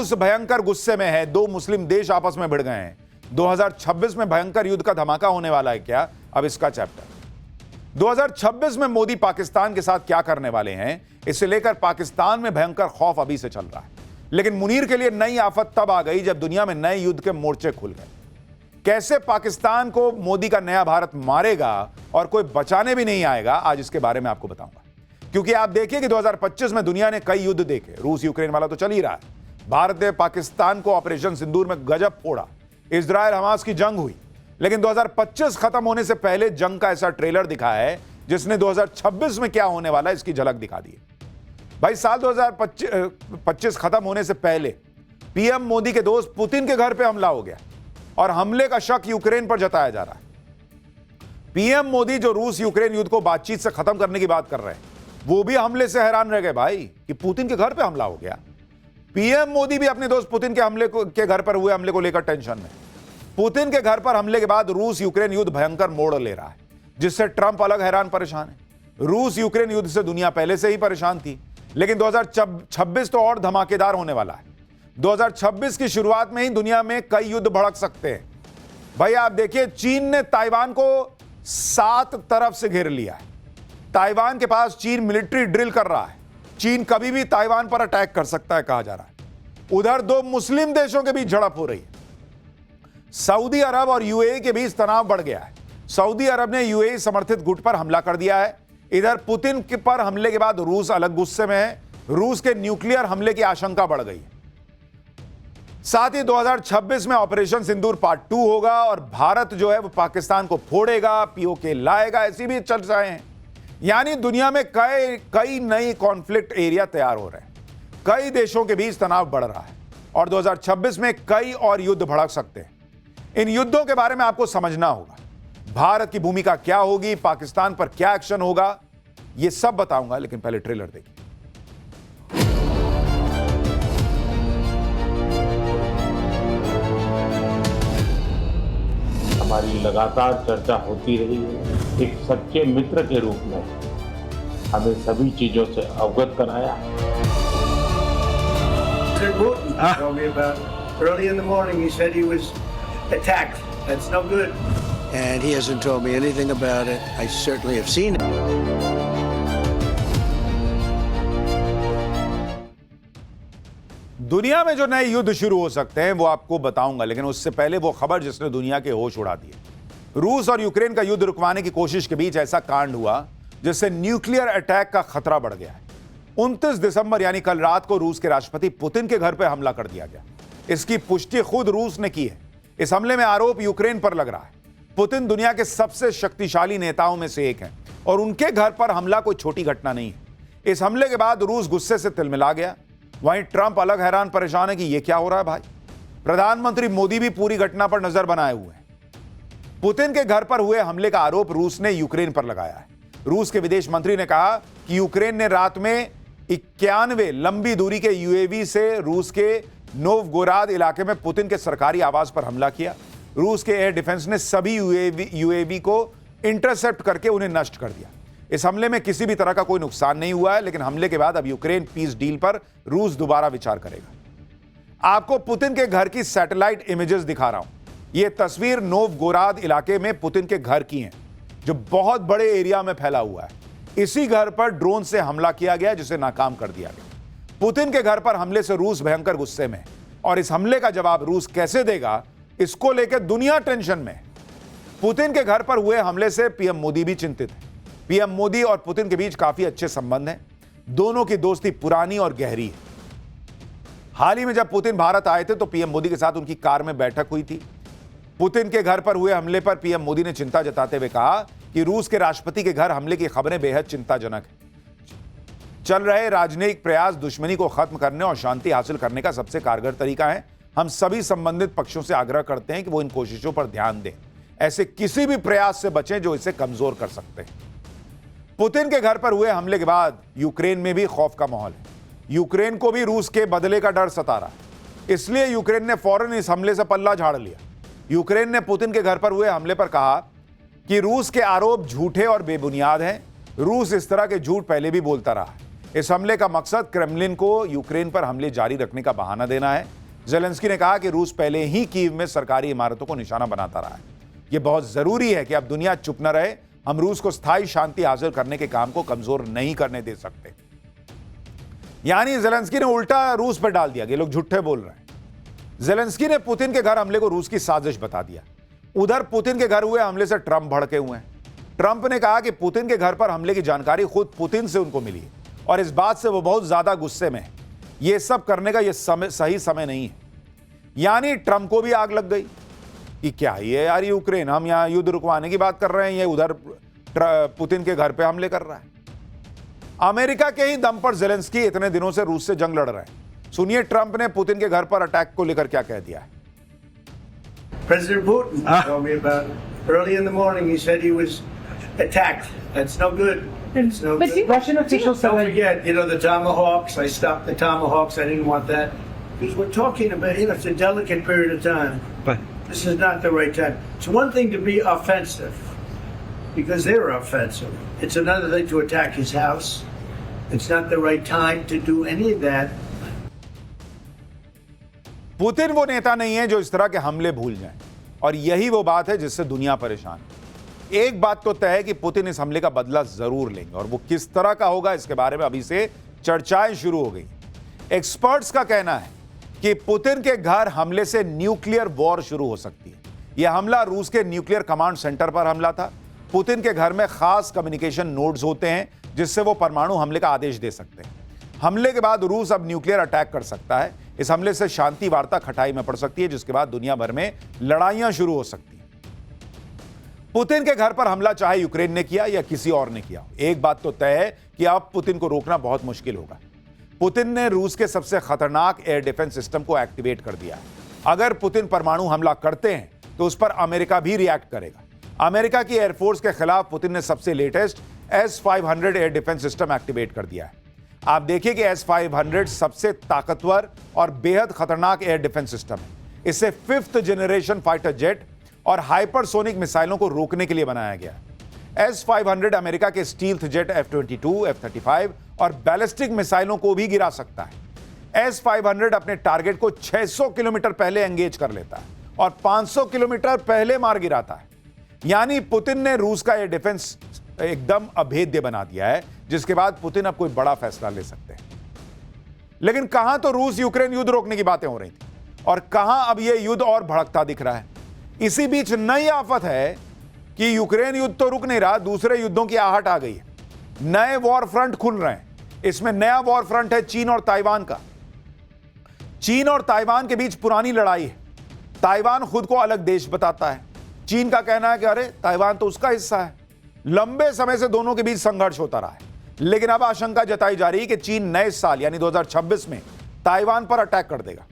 उस भयंकर गुस्से में है, दो मुस्लिम देश आपस में भिड़ गए हैं। 2026 में भयंकर युद्ध का धमाका होने वाला है क्या? अब इसका चैप्टर 2026 में मोदी पाकिस्तान के साथ क्या करने वाले हैं, इसे लेकर पाकिस्तान में भयंकर खौफ अभी से चल रहा है। लेकिन मुनीर के लिए नई आफत तब आ गई जब दुनिया में नए युद्ध के मोर्चे खुल गए। कैसे पाकिस्तान को मोदी का नया भारत मारेगा और कोई बचाने भी नहीं आएगा, आज इसके बारे में आपको बताऊंगा। क्योंकि आप देखिए कि 2025 में दुनिया ने कई युद्ध देखे, रूस यूक्रेन वाला तो चल ही रहा है। भारत ने पाकिस्तान को ऑपरेशन सिंदूर में गजब फोड़ा, इजराइल हमास की जंग हुई। लेकिन 2025 खत्म होने से पहले जंग का ऐसा ट्रेलर दिखा है जिसने 2026 में क्या होने वाला है इसकी झलक दिखा दी है। भाई, साल 2025 खत्म होने से पहले पीएम मोदी के दोस्त पुतिन के घर पे हमला हो गया और हमले का शक यूक्रेन पर जताया जा रहा है। पीएम मोदी जो रूस यूक्रेन युद्ध को बातचीत से खत्म करने की बात कर रहे हैं, वो भी हमले से हैरान रह गए भाई कि पुतिन के घर पे हमला हो गया। पीएम मोदी भी अपने दोस्त पुतिन के घर पर हुए हमले को लेकर टेंशन में। पुतिन के घर पर हमले के बाद रूस यूक्रेन युद्ध भयंकर मोड़ ले रहा है, जिससे ट्रंप अलग हैरान परेशान है। रूस यूक्रेन युद्ध से दुनिया पहले से ही परेशान थी, लेकिन 2026 तो और धमाकेदार होने वाला है। 2026 की शुरुआत में ही दुनिया में कई युद्ध भड़क सकते हैं। भाई, आप देखिए, चीन ने ताइवान को 7 तरफ से घेर लिया है। ताइवान के पास चीन मिलिट्री ड्रिल कर रहा है। चीन कभी भी ताइवान पर अटैक कर सकता है, कहा जा रहा है। उधर दो मुस्लिम देशों के बीच झड़प हो रही है। सऊदी अरब और यूएई के बीच तनाव बढ़ गया है। सऊदी अरब ने यूएई समर्थित गुट पर हमला कर दिया है। इधर पुतिन पर हमले के बाद रूस अलग गुस्से में है। रूस के न्यूक्लियर हमले की आशंका बढ़ गई है। साथ ही 2026 में ऑपरेशन सिंदूर पार्ट 2 होगा और भारत जो है वो पाकिस्तान को फोड़ेगा, पीओके लाएगा, ऐसी भी चर्चाएं हैं। यानी दुनिया में कई नई कॉन्फ्लिक्ट एरिया तैयार हो रहे हैं। कई देशों के बीच तनाव बढ़ रहा है और 2026 में कई और युद्ध भड़क सकते हैं। इन युद्धों के बारे में आपको समझना होगा। भारत की भूमिका क्या होगी, पाकिस्तान पर क्या एक्शन होगा, यह सब बताऊंगा। लेकिन पहले ट्रेलर देखिए। हमारी लगातार चर्चा होती रही है। एक सच्चे मित्र के रूप में हमें सभी चीजों से अवगत कराया। Told me about early in the morning. He said he was attacked. That's no good. And he hasn't told me anything about it. I certainly have seen it. दुनिया में जो नए युद्ध शुरू हो सकते हैं वो आपको बताऊंगा, लेकिन उससे पहले वो खबर जिसने दुनिया के होश उड़ा दिए। रूस और यूक्रेन का युद्ध रुकवाने की कोशिश के बीच ऐसा कांड हुआ जिससे न्यूक्लियर अटैक का खतरा बढ़ गया है। 29 दिसंबर यानी कल रात को रूस के राष्ट्रपति पुतिन के घर पर हमला कर दिया गया। इसकी पुष्टि खुद रूस ने की है। इस हमले में आरोप यूक्रेन पर लग रहा है। पुतिन दुनिया के सबसे शक्तिशाली नेताओं में से एक हैं और उनके घर पर हमला कोई छोटी घटना नहीं है। इस हमले के बाद रूस गुस्से से तिलमिला गया। वहीं ट्रंप अलग हैरान परेशान है कि यह क्या हो रहा है भाई। प्रधानमंत्री मोदी भी पूरी घटना पर नजर बनाए हुए हैं। पुतिन के घर पर हुए हमले का आरोप रूस ने यूक्रेन पर लगाया है। रूस के विदेश मंत्री ने कहा कि यूक्रेन ने रात में 91 लंबी दूरी के यूएवी से रूस के नोवगोराद इलाके में पुतिन के सरकारी आवास पर हमला किया। रूस के एयर डिफेंस ने सभी यूएवी को इंटरसेप्ट करके उन्हें नष्ट कर दिया। इस हमले में किसी भी तरह का कोई नुकसान नहीं हुआ है, लेकिन हमले के बाद अब यूक्रेन पीस डील पर रूस दोबारा विचार करेगा। आपको पुतिन के घर की सैटेलाइट इमेजेस दिखा रहा हूं। यह तस्वीर नोवगोराद इलाके में पुतिन के घर की है, जो बहुत बड़े एरिया में फैला हुआ है। इसी घर पर ड्रोन से हमला किया गया, जिसे नाकाम कर दिया गया। पुतिन के घर पर हमले से रूस भयंकर गुस्से में है और इस हमले का जवाब रूस कैसे देगा, इसको लेकर दुनिया टेंशन में है। पुतिन के घर पर हुए हमले से पीएम मोदी भी चिंतित है। पीएम मोदी और पुतिन के बीच काफी अच्छे संबंध हैं। दोनों की दोस्ती पुरानी और गहरी है। हाल ही में जब पुतिन भारत आए थे तो पीएम मोदी के साथ उनकी कार में बैठक हुई थी। पुतिन के घर पर हुए हमले पर पीएम मोदी ने चिंता जताते हुए कहा कि रूस के राष्ट्रपति के घर हमले की खबरें बेहद चिंताजनक है। चल रहे राजनयिक प्रयास दुश्मनी को खत्म करने और शांति हासिल करने का सबसे कारगर तरीका है। हम सभी संबंधित पक्षों से आग्रह करते हैं कि वो इन कोशिशों पर ध्यान दें। ऐसे किसी भी प्रयास से बचें जो इसे कमजोर कर सकते हैं। पुतिन के घर पर हुए हमले के बाद यूक्रेन में भी खौफ का माहौल है। यूक्रेन को भी रूस के बदले का डर सता रहा है। इसलिए यूक्रेन ने फौरन इस हमले से पल्ला झाड़ लिया। यूक्रेन ने पुतिन के घर पर हुए हमले पर कहा कि रूस के आरोप झूठे और बेबुनियाद हैं। रूस इस तरह के झूठ पहले भी बोलता रहा है। इस हमले का मकसद क्रेमलिन को यूक्रेन पर हमले जारी रखने का बहाना देना है। ज़ेलेंस्की ने कहा कि रूस पहले ही कीव में सरकारी इमारतों को निशाना बनाता रहा है। यह बहुत जरूरी है कि अब दुनिया चुप न रहे। हम रूस को स्थायी शांति हासिल करने के काम को कमजोर नहीं करने दे सकते। यानी ज़ेलेंस्की ने उल्टा रूस पर डाल दिया कि लोग झूठे बोल रहे हैं। ज़ेलेंस्की ने पुतिन के घर हमले को रूस की साजिश बता दिया। उधर पुतिन के घर हुए हमले से ट्रंप भड़के हुए हैं। ट्रंप ने कहा कि पुतिन के घर पर हमले की जानकारी खुद पुतिन से उनको मिली है और इस बात से वो बहुत ज्यादा गुस्से में है। ये सब करने का ये सही समय नहीं है। यानी ट्रंप को भी आग लग गई कि क्या ये यार यूक्रेन, हम यहां युद्ध रुकवाने की बात कर रहे हैं, ये उधर पुतिन के घर पे हमले कर रहा है। अमेरिका के ही दम पर ज़ेलेंस्की इतने दिनों से रूस से जंग लड़ रहे हैं। सुनिए ट्रंप ने पुतिन के घर पर अटैक को लेकर क्या कह दिया है। President Putin told me about it. Early in the morning, he said he was attacked. That's no good. It's no But good. Russian officials Don't said forget, the Tomahawks. I stopped the Tomahawks. I didn't want that. Because we're talking about, it's a delicate period of time. But This is not the right time. It's one thing to be offensive, because they were offensive. It's another thing to attack his house. It's not the right time to do any of that. Putin वो नेता नहीं है जो इस तरह के हमले भूल जाए, और यही वो बात है जिससे दुनिया परेशान है। एक बात तो तय है कि पुतिन इस हमले का बदला जरूर लेंगे, और वो किस तरह का होगा इसके बारे में अभी से चर्चाएं शुरू हो गई। एक्सपर्ट्स का कहना है कि पुतिन के घर हमले से न्यूक्लियर वॉर शुरू हो सकती है। यह हमला रूस के न्यूक्लियर कमांड सेंटर पर हमला था। पुतिन के घर में खास कम्युनिकेशन नोड्स होते हैं जिससे वो परमाणु हमले का आदेश दे सकते हैं। हमले के बाद रूस अब न्यूक्लियर अटैक कर सकता है। इस हमले से शांति वार्ता खटाई में पड़ सकती है, जिसके बाद दुनिया भर में लड़ाइयां शुरू हो सकती हैं। पुतिन के घर पर हमला चाहे यूक्रेन ने किया या किसी और ने किया, एक बात तो तय है कि अब पुतिन को रोकना बहुत मुश्किल होगा। पुतिन ने रूस के सबसे खतरनाक एयर डिफेंस सिस्टम को एक्टिवेट कर दिया है। अगर पुतिन परमाणु हमला करते हैं तो उस पर अमेरिका भी रिएक्ट करेगा। अमेरिका की एयरफोर्स के खिलाफ पुतिन ने सबसे latest S-500 air defence system activate कर दिया है। आप देखिए कि S-500 सबसे ताकतवर और बेहद खतरनाक एयर डिफेंस सिस्टम है। इसे 5th जनरेशन फाइटर जेट और हाइपरसोनिक मिसाइलों को रोकने के लिए बनाया गया है। S-500 अमेरिका के स्टील्थ जेट F-22, F-35 और बैलिस्टिक मिसाइलों को भी गिरा सकता है। S-500 अपने टारगेट को 600 किलोमीटर पहले एंगेज कर लेता है और 500 किलोमीटर पहले मार गिराता है। यानी पुतिन ने रूस का एयर डिफेंस एकदम अभेद्य बना दिया है, जिसके बाद पुतिन अब कोई बड़ा फैसला ले सकते हैं। लेकिन कहां तो रूस यूक्रेन युद्ध रोकने की बातें हो रही थी और कहां अब यह युद्ध और भड़कता दिख रहा है। इसी बीच नई आफत है कि यूक्रेन युद्ध तो रुक नहीं रहा, दूसरे युद्धों की आहट आ गई है। नए वॉर फ्रंट खुल रहे हैं। इसमें नया वॉर फ्रंट है चीन और ताइवान का। चीन और ताइवान के बीच पुरानी लड़ाई है। ताइवान खुद को अलग देश बताता है। चीन का कहना है कि अरे ताइवान तो उसका हिस्सा है। लंबे समय से दोनों के बीच संघर्ष होता रहा है, लेकिन अब आशंका जताई जा रही है कि चीन नए साल यानी 2026 में ताइवान पर अटैक कर देगा।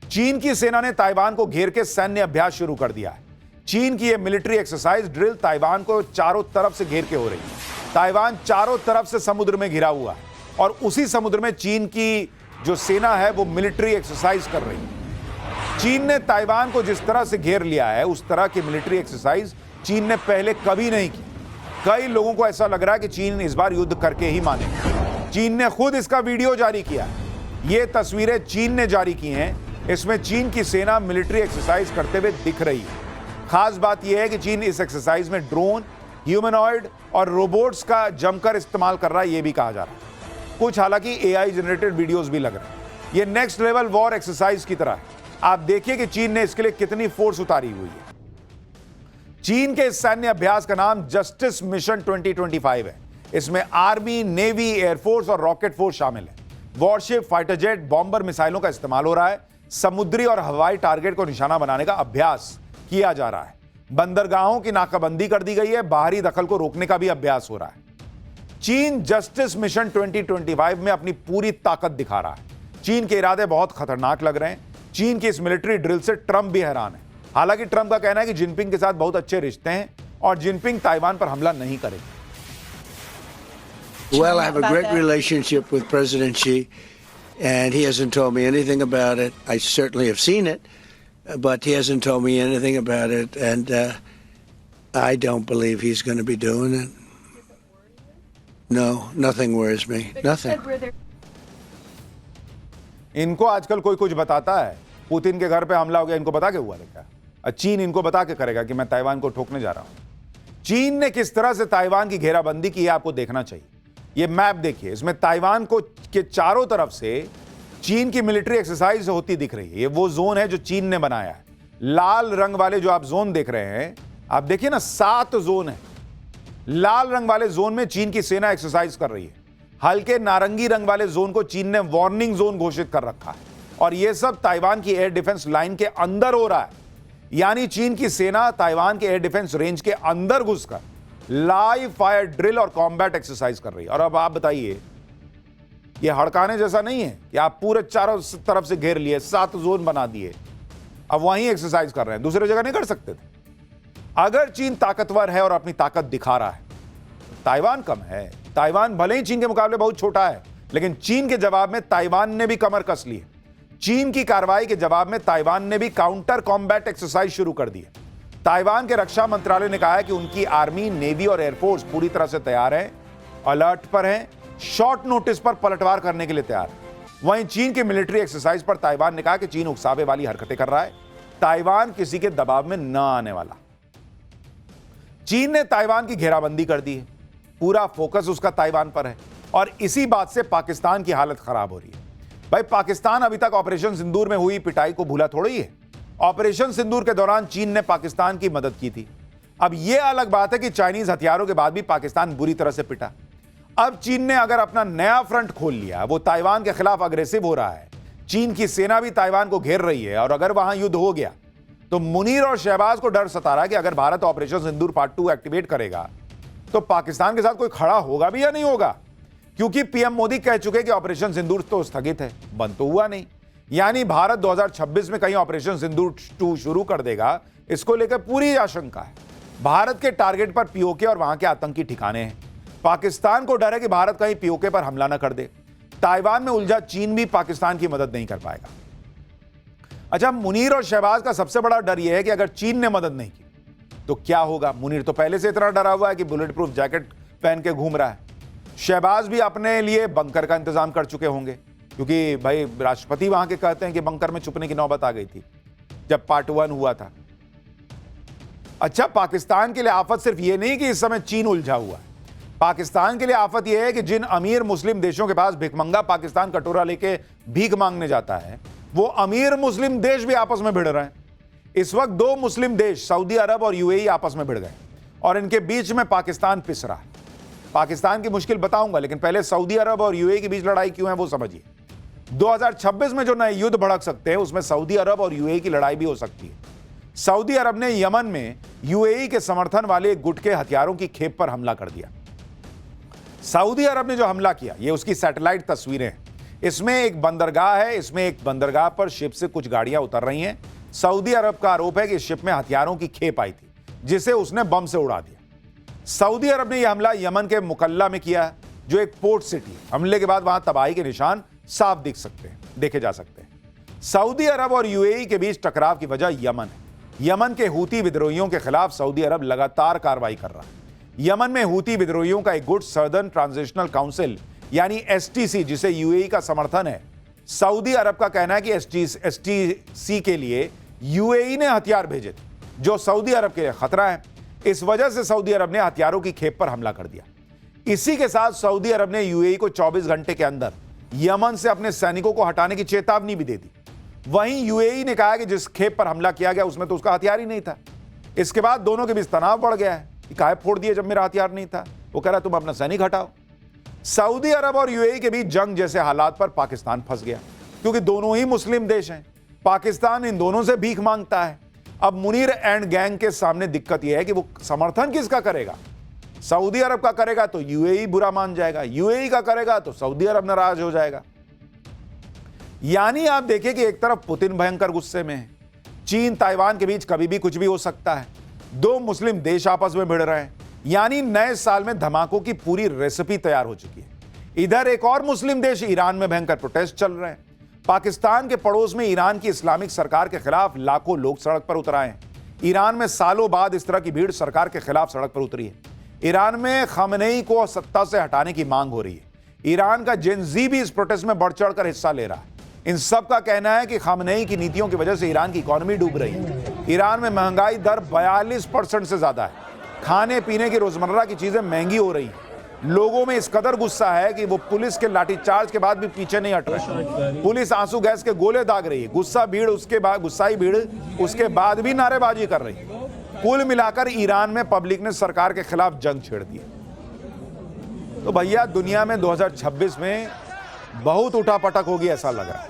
चीन की सेना ने ताइवान को घेर के सैन्य अभ्यास शुरू कर दिया है। चीन की यह मिलिट्री एक्सरसाइज ड्रिल ताइवान को चारों तरफ से घेर के हो रही है। ताइवान चारों तरफ से समुद्र में घिरा हुआ है और उसी समुद्र में चीन की जो सेना है वो मिलिट्री एक्सरसाइज कर रही है। चीन ने ताइवान को जिस तरह से घेर लिया है, उस तरह की मिलिट्री एक्सरसाइज चीन ने पहले कभी नहीं की। कई लोगों को ऐसा लग रहा है कि चीन इस बार युद्ध करके ही माने। चीन ने खुद इसका वीडियो जारी किया। ये तस्वीरें चीन ने जारी की हैं। इसमें चीन की सेना मिलिट्री एक्सरसाइज करते हुए दिख रही है। खास बात यह है कि चीन इस एक्सरसाइज में ड्रोन, ह्यूमनॉइड और रोबोट्स का जमकर इस्तेमाल कर रहा है, यह भी कहा जा रहा है। कुछ हालांकि AI जनरेटेड वीडियोस भी लग रहे हैं। यह नेक्स्ट लेवल वॉर एक्सरसाइज की तरह है। आप देखिए कि चीन ने इसके लिए कितनी फोर्स उतारी हुई है। चीन के इस सैन्य अभ्यास का नाम जस्टिस मिशन 2025 है। इसमें आर्मी, नेवी, एयरफोर्स और रॉकेट फोर्स शामिल है। वॉरशिप, फाइटर जेट, बॉम्बर मिसाइलों का इस्तेमाल हो रहा है। समुद्री और हवाई टारगेट को निशाना बनाने का अभ्यास किया जा रहा है। बंदरगाहों की नाकाबंदी कर दी गई है। बाहरी दखल को रोकने का भी अभ्यास हो रहा है। चीन जस्टिस मिशन 2025 में अपनी पूरी ताकत दिखा रहा है। चीन के इरादे बहुत खतरनाक लग रहे हैं। चीन की इस मिलिट्री ड्रिल से ट्रंप भी हैरान है। हालांकि ट्रंप का कहना है कि जिनपिंग के साथ बहुत अच्छे रिश्ते हैं और जिनपिंग ताइवान पर हमला नहीं करेंगे। Well, I have a great relationship with President Xi, and he hasn't told me anything about it. I certainly have seen it, but he hasn't told me anything about it, and I don't believe he's going to be doing it. No, nothing worries me. Nothing. इनको आजकल कोई कुछ बताता है, Putin के घर पे हमला हो गया, इनको बता के हुआ है क्या? चीन इनको बता के करेगा कि मैं ताइवान को ठोकने जा रहा हूं। चीन ने किस तरह से ताइवान की घेराबंदी की है आपको देखना चाहिए। ये मैप देखिए, इसमें ताइवान को के चारों तरफ से चीन की मिलिट्री एक्सरसाइज होती दिख रही है। ये वो जोन है जो चीन ने बनाया है। लाल रंग वाले जो आप जोन देख रहे हैं, आप देखिए ना, 7 जोन है। लाल रंग वाले जोन में चीन की सेना एक्सरसाइज कर रही है। हल्के नारंगी रंग वाले जोन को चीन ने वार्निंग जोन घोषित कर रखा है, और यह सब ताइवान की एयर डिफेंस लाइन के अंदर हो रहा है। यानी चीन की सेना ताइवान के एयर डिफेंस रेंज के अंदर घुसकर लाइव फायर ड्रिल और कॉम्बैट एक्सरसाइज कर रही है। और अब आप बताइए, यह हड़काने जैसा नहीं है कि आप पूरे चारों तरफ से घेर लिए, 7 जोन बना दिए, अब वहीं एक्सरसाइज कर रहे हैं, दूसरी जगह नहीं कर सकते थे। अगर चीन ताकतवर है और अपनी ताकत दिखा रहा है, तो ताइवान कम है। ताइवान भले ही चीन के मुकाबले बहुत छोटा है, लेकिन चीन के जवाब में ताइवान ने भी कमर कस ली है। चीन की कार्रवाई के जवाब में ताइवान ने भी काउंटर कॉम्बैट एक्सरसाइज शुरू कर दी है। ताइवान के रक्षा मंत्रालय ने कहा है कि उनकी आर्मी, नेवी और एयरफोर्स पूरी तरह से तैयार है, अलर्ट पर है, शॉर्ट नोटिस पर पलटवार करने के लिए तैयार है। वहीं चीन की मिलिट्री एक्सरसाइज पर ताइवान ने कहा कि चीन उकसावे वाली हरकतें कर रहा है, ताइवान किसी के दबाव में न आने वाला। चीन ने ताइवान की घेराबंदी कर दी है, पूरा फोकस उसका ताइवान पर है, और इसी बात से पाकिस्तान की हालत खराब हो रही है। भाई, पाकिस्तान अभी तक ऑपरेशन सिंदूर में हुई पिटाई को भूला थोड़ी है। ऑपरेशन सिंदूर के दौरान चीन ने पाकिस्तान की मदद की थी। अब यह अलग बात है कि चाइनीज हथियारों के बाद भी पाकिस्तान बुरी तरह से पिटा। अब चीन ने अगर अपना नया फ्रंट खोल लिया, वो ताइवान के खिलाफ अग्रेसिव हो रहा है, चीन की सेना भी ताइवान को घेर रही है, और अगर वहां युद्ध हो गया तो मुनीर और शहबाज को डर सता रहा है कि अगर भारत ऑपरेशन सिंदूर पार्ट 2 एक्टिवेट करेगा तो पाकिस्तान के साथ कोई खड़ा होगा भी या नहीं होगा, क्योंकि पीएम मोदी कह चुके कि ऑपरेशन सिंदूर तो स्थगित है, बंद तो हुआ नहीं। यानी भारत 2026 में कहीं ऑपरेशन सिंदूर 2 शुरू कर देगा, इसको लेकर पूरी आशंका है। भारत के टारगेट पर पीओके और वहां के आतंकी ठिकाने हैं। पाकिस्तान को डर है कि भारत कहीं पीओके पर हमला न कर दे। ताइवान में उलझा चीन भी पाकिस्तान की मदद नहीं कर पाएगा। अच्छा, मुनीर और शहबाज का सबसे बड़ा डर यह है कि अगर चीन ने मदद नहीं की तो क्या होगा। मुनीर तो पहले से इतना डरा हुआ है कि बुलेट प्रूफ जैकेट पहन के घूम रहा है। शहबाज भी अपने लिए बंकर का इंतजाम कर चुके होंगे, क्योंकि भाई राष्ट्रपति वहां के कहते हैं कि बंकर में छुपने की नौबत आ गई थी जब पार्ट 1 हुआ था। अच्छा, पाकिस्तान के लिए आफत सिर्फ ये नहीं कि इस समय चीन उलझा हुआ है। पाकिस्तान के लिए आफत यह है कि जिन अमीर मुस्लिम देशों के पास भिखमंगा पाकिस्तान कटोरा लेके भीख मांगने जाता है, वो अमीर मुस्लिम देश भी आपस में भिड़ रहे हैं। इस वक्त 2 मुस्लिम देश, सऊदी अरब और यूएई, आपस में भिड़ गए, और इनके बीच में पाकिस्तान पिस रहा है। पाकिस्तान की मुश्किल बताऊंगा, लेकिन पहले सऊदी अरब और यूएई के बीच लड़ाई क्यों है वो समझिए। 2026 में जो नए युद्ध भड़क सकते हैं, उसमें सऊदी अरब और यूएई की लड़ाई भी हो सकती है। सऊदी अरब ने यमन में यूएई के समर्थन वाले एक गुट के हथियारों की खेप पर हमला कर दिया। सऊदी अरब ने जो हमला किया, ये उसकी सैटेलाइट तस्वीरें हैं। इसमें एक बंदरगाह है, इसमें एक बंदरगाह पर शिप से कुछ गाड़ियां उतर रही हैं। सऊदी अरब का आरोप है कि शिप में हथियारों की खेप आई थी, जिसे उसने बम से उड़ा दिया। सऊदी अरब ने यह हमला यमन के मुकल्ला में किया, जो एक पोर्ट सिटी है। हमले के बाद वहां तबाही के निशान साफ देखे जा सकते हैं। सऊदी अरब और यूएई के बीच टकराव की वजह यमन है। यमन के हूती विद्रोहियों के खिलाफ सऊदी अरब लगातार कार्रवाई कर रहा है। यमन में हूती विद्रोहियों का एक गुट सर्दर्न ट्रांजिशनल काउंसिल यानी एसटीसी, जिसे यूएई का समर्थन है। सऊदी अरब का कहना है कि एसटीसी के लिए यूएई ने हथियार भेजे थे, जो सऊदी अरब के लिए खतरा है। इस वजह से सऊदी अरब ने हथियारों की खेप पर हमला कर दिया। इसी के साथ सऊदी अरब ने यूएई को 24 घंटे के अंदर यमन से अपने सैनिकों को हटाने की चेतावनी भी दे दी। वहीं यूएई ने कहा कि जिस खेप पर हमला किया गया उसमें तो उसका हथियार ही नहीं था। इसके बाद दोनों के बीच तनाव बढ़ गया है कि काहे फोड़ दिए जब मेरा हथियार नहीं था। वो कह रहा तुम अपना सैनिक हटाओ। सऊदी अरब और यूएई के बीच जंग जैसे हालात पर पाकिस्तान फंस गया, क्योंकि दोनों ही मुस्लिम देश हैं। पाकिस्तान इन दोनों से भीख मांगता है। अब मुनीर एंड गैंग के सामने दिक्कत यह है कि वो समर्थन किसका करेगा। सऊदी अरब का करेगा तो यूएई बुरा मान जाएगा, यूएई का करेगा तो सऊदी अरब नाराज हो जाएगा। यानी आप देखिए कि एक तरफ पुतिन भयंकर गुस्से में है, चीन ताइवान के बीच कभी भी कुछ भी हो सकता है, 2 मुस्लिम देश आपस में भिड़ रहे हैं। यानी नए साल में धमाकों की पूरी रेसिपी तैयार हो चुकी है। इधर एक और मुस्लिम देश ईरान में भयंकर प्रोटेस्ट चल रहे हैं। पाकिस्तान के पड़ोस में ईरान की इस्लामिक सरकार के खिलाफ लाखों लोग सड़क पर उतर आए हैं। ईरान में सालों बाद इस तरह की भीड़ सरकार के खिलाफ सड़क पर उतरी है। ईरान में खामनेई को सत्ता से हटाने की मांग हो रही है। ईरान का जेन जी भी इस प्रोटेस्ट में बढ़ चढ़कर हिस्सा ले रहा है। इन सब का कहना है कि खामनेई की नीतियों की वजह से ईरान की इकोनॉमी डूब रही है। ईरान में महंगाई दर 42% से ज्यादा है। खाने पीने की रोजमर्रा की चीजें महंगी हो रही हैं। लोगों में इस कदर गुस्सा है कि वो पुलिस के लाठीचार्ज के बाद भी पीछे नहीं हट रहे। पुलिस आंसू गैस के गोले दाग रही है। गुस्साई भीड़ उसके बाद भी नारेबाजी कर रही है। कुल मिलाकर ईरान में पब्लिक ने सरकार के खिलाफ जंग छेड़ दी। तो भैया दुनिया में 2026 में बहुत उठापटक होगी ऐसा लग रहा है।